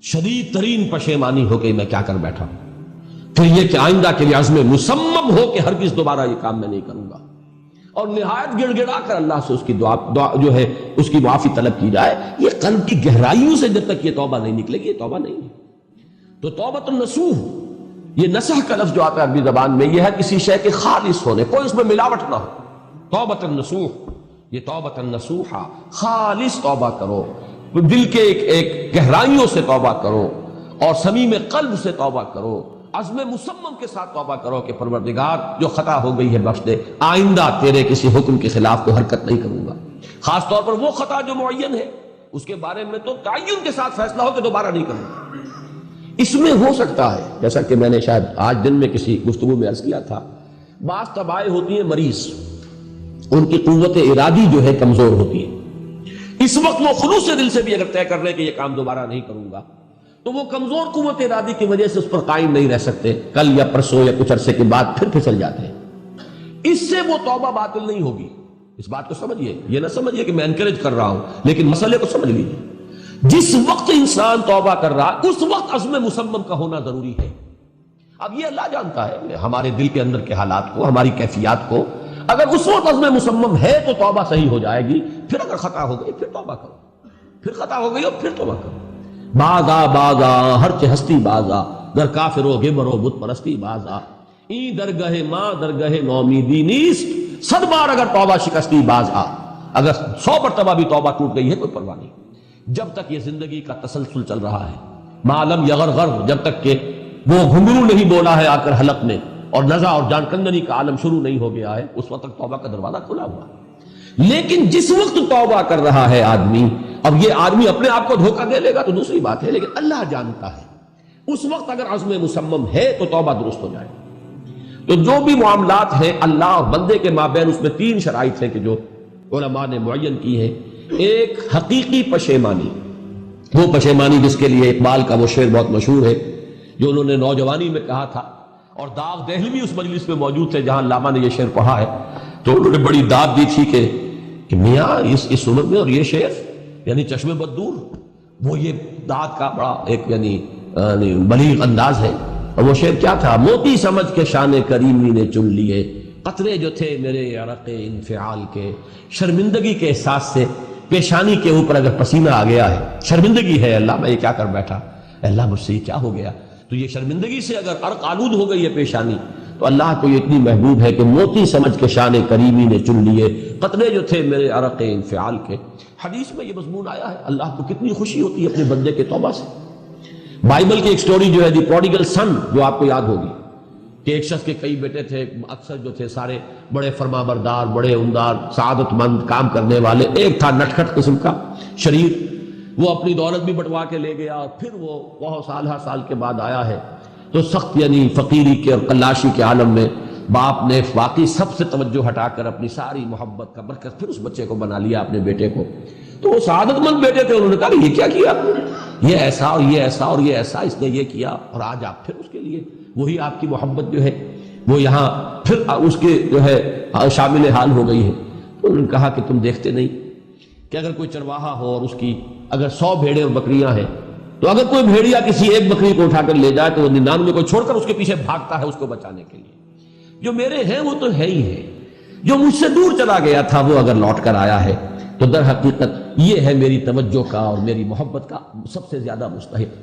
شدید ترین پشیمانی ہو گئی میں کیا کر بیٹھا ہوں. پھر یہ کہ آئندہ کے لیے عزم مصمم ہو کہ ہرگز دوبارہ یہ کام میں نہیں کروں گا، اور نہایت گڑ گڑا کر اللہ سے اس کی دعا جو ہے اس کی معافی طلب کی جائے. یہ قلب کی گہرائیوں سے جب تک یہ توبہ نہیں نکلے گی یہ توبہ نہیں ہے. تو توبۃ النصوح، یہ نصح کا لفظ جو آتا ہے عربی زبان میں، یہ ہے کسی شے کے خالص ہونے، کوئی اس میں ملاوٹ نہ ہو. توبۃ النصوح، یہ توبۃ النصوحہ، خالص توبہ کرو، دل کے ایک گہرائیوں سے توبہ کرو اور صمیم قلب سے توبہ کرو، عزم مصمم کے ساتھ توبہ کرو کہ پروردگار جو خطا ہو گئی ہے بخش دے، آئندہ تیرے کسی حکم کے خلاف کوئی حرکت نہیں کروں گا. خاص طور پر وہ خطا جو معین ہے اس کے بارے میں تو تعین کے ساتھ فیصلہ ہو کہ دوبارہ نہیں کروں گا. اس میں ہو سکتا ہے جیسا کہ میں نے شاید آج دن میں کسی گفتگو میں عرض کیا تھا، بعض طبائع ہوتی ہیں مریض، ان کی قوت ارادی جو ہے کمزور ہوتی ہے. اس وقت وہ خلوص دل سے بھی اگر طے کر لیں کہ یہ کام دوبارہ نہیں کروں گا تو وہ کمزور قوت ارادی کی وجہ سے اس پر قائم نہیں رہ سکتے، کل یا پرسوں یا کچھ عرصے کے بعد پھر پھسل جاتے ہیں. اس سے وہ توبہ باطل نہیں ہوگی. اس بات کو سمجھیے، یہ نہ سمجھیے کہ میں انکریج کر رہا ہوں، لیکن مسئلے کو سمجھ لیجیے. جس وقت انسان توبہ کر رہا ہے اس وقت عزم مصمم کا ہونا ضروری ہے. اب یہ اللہ جانتا ہے ہمارے دل کے اندر کے حالات کو، ہماری کیفیات کو. اگر اس وقت عزم مصمم ہے تو توبہ صحیح ہو جائے گی. پھر اگر خطا ہو گئی پھر توبہ کرو، پھر خطا ہو گئی اور پھر توبہ کرو. باز آ ہر چہ ہستی باز آ، در کافر و گبر و بت پرستی باز آ. این درگہ ماں درگہ نومیدی نیست، 100 بار اگر توبہ شکستی باز آ. اگر 100 مرتبہ بھی توبہ ٹوٹ گئی ہے کوئی پرواہ نہیں، جب تک یہ زندگی کا تسلسل چل رہا ہے. معلم یغرغر، جب تک کہ وہ گھنگرو نہیں بولا ہے آ کر حلق میں اور نزع اور جان کندنی کا عالم شروع نہیں ہو گیا ہے، اس وقت تک توبہ کا دروازہ کھلا ہوا ہے. لیکن جس وقت توبہ کر رہا ہے آدمی، اب یہ آدمی اپنے آپ کو دھوکہ دے لے گا تو دوسری بات ہے، لیکن اللہ جانتا ہے اس وقت اگر عزم مصمم ہے تو توبہ درست ہو جائے. تو جو بھی معاملات ہیں اللہ اور بندے کے مابین، اس میں 3 شرائط ہیں کہ جو علماء نے معین کی ہیں. ایک حقیقی پشیمانی، وہ پشیمانی جس کے لیے اقبال کا وہ شعر بہت مشہور ہے جو انہوں نے نوجوانی میں کہا تھا، اور داغ دہلوی اس مجلس میں موجود تھے جہاں علامہ نے یہ شعر پڑھا ہے. تو انہوں نے بڑی داد دی تھی کہ میاں اس عمر میں اور یہ شعر یعنی چشم بددور، وہ یہ داد کا بڑا ایک یعنی بلیغ انداز ہے. اور وہ شعر کیا تھا؟ موتی سمجھ کے شان کریمی نے چن لیے، قطرے جو تھے میرے عرق انفعال کے. شرمندگی کے احساس سے پیشانی کے اوپر اگر پسینہ آ گیا ہے، شرمندگی ہے، اللہ میں یہ کیا کر بیٹھا، اللہ مجھ سے یہ کیا ہو گیا. تو یہ شرمندگی سے اگر عرق آلود ہو گئی ہے پیشانی، تو اللہ کو یہ اتنی محبوب ہے کہ موتی سمجھ کے شان کریمی نے چن لیے، قطرے جو تھے میرے عرق انفعال کے. حدیث میں یہ مضمون آیا ہے. اللہ کو کتنی خوشی ہوتی ہے اپنے بندے کے توبہ سے. بائبل کی ایک سٹوری جو ہے دی پروڈیگل سن، جو آپ کو یاد ہوگی کہ ایک شخص کے کئی بیٹے تھے، اکثر جو تھے سارے بڑے فرما بردار، بڑے عمدار، سعادت مند، کام کرنے والے. ایک تھا نٹکھٹ قسم کا شریر، وہ اپنی دولت بھی بٹوا کے لے گیا، اور پھر وہ بہت سال کے بعد آیا ہے تو سخت یعنی فقیری کے اور قلاشی کے عالم میں باپ نے واقعی سب سے توجہ ہٹا کر اپنی ساری محبت کا مرکز پھر اس بچے کو بنا لیا، اپنے بیٹے کو. تو وہ سعادت مند بیٹے تھے، انہوں نے کہا یہ کیا کیا، یہ ایسا اور یہ ایسا اور یہ ایسا، اس نے یہ کیا، اور آج آپ پھر اس کے لیے وہی آپ کی محبت جو ہے وہ یہاں پھر اس کے جو ہے شامل حال ہو گئی ہے. تو انہوں نے کہا کہ تم دیکھتے نہیں کہ اگر کوئی چرواہا ہو اور اس کی اگر 100 بھیڑیں اور بکریاں ہیں، تو اگر کوئی بھیڑیا کسی ایک بکری کو اٹھا کر لے جائے تو وہ 99 کو چھوڑ کر اس کے پیچھے بھاگتا ہے اس کو بچانے کے لیے. جو میرے ہیں وہ تو ہے ہی ہے، جو مجھ سے دور چلا گیا تھا وہ اگر لوٹ کر آیا ہے تو در حقیقت یہ ہے میری توجہ کا اور میری محبت کا سب سے زیادہ مستحق.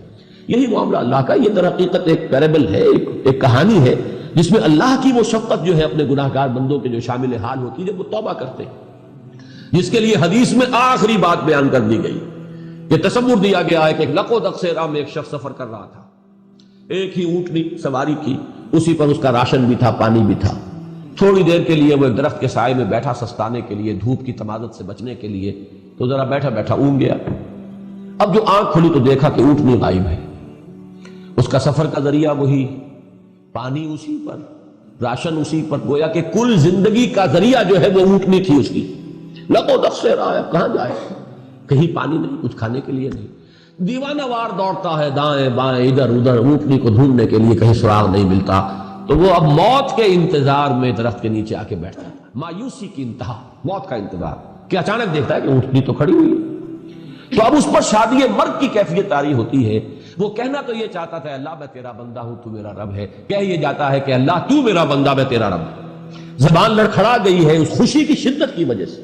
یہی معاملہ اللہ کا. یہ در حقیقت ایک پیرابل ہے، ایک کہانی ہے جس میں اللہ کی وہ شفقت جو ہے اپنے گناہگار بندوں کے جو شامل حال ہوتی ہے جب وہ توبہ کرتے ہیں، جس کے لیے حدیث میں آخری بات بیان کر دی گئی. یہ تصور دیا گیا ہے کہ ایک لقو دق راہ میں ایک شخص سفر کر رہا تھا. ایک ہی اونٹنی سواری کی، اسی پر اس کا راشن بھی تھا، پانی بھی تھا. تھوڑی دیر کے لیے وہ ایک درخت کے سائے میں بیٹھا سستانے کے لیے، دھوپ کی تمازت سے بچنے کے لیے. تو ذرا بیٹھا بیٹھا اونگ گیا. اب جو آنکھ کھلی تو دیکھا کہ اونٹنی غائب ہے. اس کا سفر کا ذریعہ وہی، پانی اسی پر، راشن اسی پر، گویا کہ کل زندگی کا ذریعہ جو ہے وہ اونٹنی تھی اس کی. لقو دق سے رہا ہے، کہاں جائے، کہیں پانی نہیں، کچھ کھانے کے لیے نہیں. دیوانہ وار دوڑتا ہے دائیں بائیں ادھر ادھر اونٹنی کو ڈھونڈنے کے لیے، کہیں سراغ نہیں ملتا. تو وہ اب موت کے انتظار میں درخت کے نیچے آ کے بیٹھتا ہے. مایوسی کی انتہا، موت کا انتظار کہ اچانک دیکھتا ہے کہ اونٹنی تو کھڑی ہوئی ہے. تو اب اس پر شادی مرگ کی کیفیت طاری ہوتی ہے وہ کہنا تو یہ چاہتا تھا اللہ میں تیرا بندہ ہوں تو میرا رب ہے، کہہ یہ جاتا ہے کہ اللہ تو میرا بندہ میں تیرا رب ہے، زبان لڑکھڑا گئی ہے اس خوشی کی شدت کی وجہ سے۔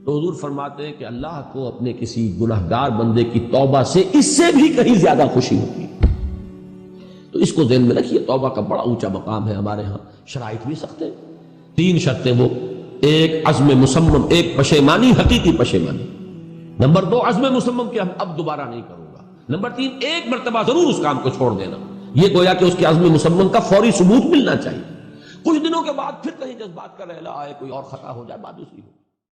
تو حضور فرماتے ہیں کہ اللہ کو اپنے کسی گناہگار بندے کی توبہ سے اس سے بھی کہیں زیادہ خوشی ہوتی ہے۔ تو اس کو ذہن میں رکھیے، توبہ کا بڑا اونچا مقام ہے ہمارے ہاں۔ شرائط بھی سخت ہیں، 3 شرطیں، وہ ایک عزم مصمم، ایک پشیمانی، حقیقی پشیمانی، نمبر 2 عزم مصمم کہ اب دوبارہ نہیں کروں گا، نمبر 3 ایک مرتبہ ضرور اس کام کو چھوڑ دینا، یہ گویا کہ اس کے عزم مصمم کا فوری ثبوت ملنا چاہیے۔ کچھ دنوں کے بعد پھر کہیں جذبات کا رحلہ آئے، کوئی اور خطا ہو جائے، بات دوسری ہو۔